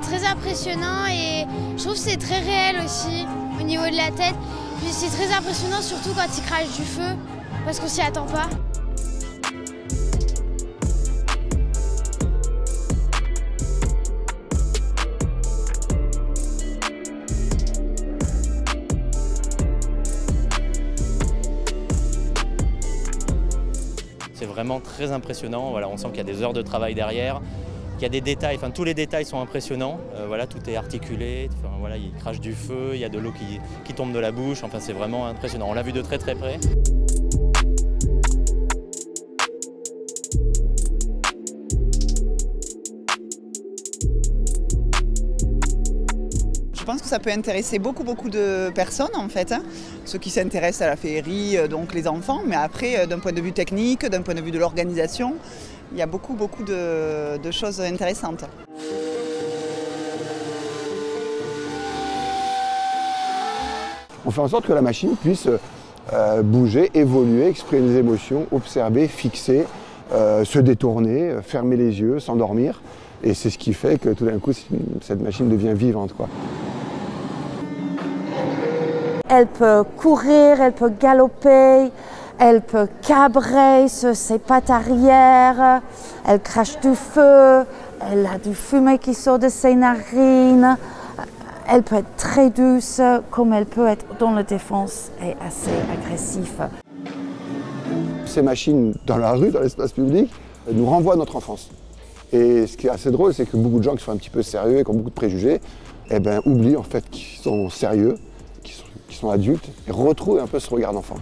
très impressionnant et je trouve que c'est très réel aussi au niveau de la tête. Puis c'est très impressionnant surtout quand il crache du feu parce qu'on s'y attend pas. C'est vraiment très impressionnant, voilà, on sent qu'il y a des heures de travail derrière, qu'il y a des détails, enfin tous les détails sont impressionnants, voilà, tout est articulé, enfin, voilà, il crache du feu, il y a de l'eau qui tombe de la bouche, enfin c'est vraiment impressionnant, on l'a vu de très très près. Je pense que ça peut intéresser beaucoup de personnes en fait, hein. Ceux qui s'intéressent à la féerie, donc les enfants, mais après d'un point de vue technique, d'un point de vue de l'organisation, il y a beaucoup de choses intéressantes. On fait en sorte que la machine puisse bouger, évoluer, exprimer des émotions, observer, fixer, se détourner, fermer les yeux, s'endormir. Et c'est ce qui fait que tout d'un coup, cette machine devient vivante, quoi. Elle peut courir, elle peut galoper, elle peut cabrer sur ses pattes arrière, elle crache du feu, elle a du fumée qui sort de ses narines. Elle peut être très douce, comme elle peut être dans la défense et assez agressive. Ces machines dans la rue, dans l'espace public, nous renvoient à notre enfance. Et ce qui est assez drôle, c'est que beaucoup de gens qui sont un petit peu sérieux et qui ont beaucoup de préjugés, eh ben, oublient en fait qu'ils sont sérieux, qu'ils sont adultes, et retrouvent un peu ce regard d'enfant.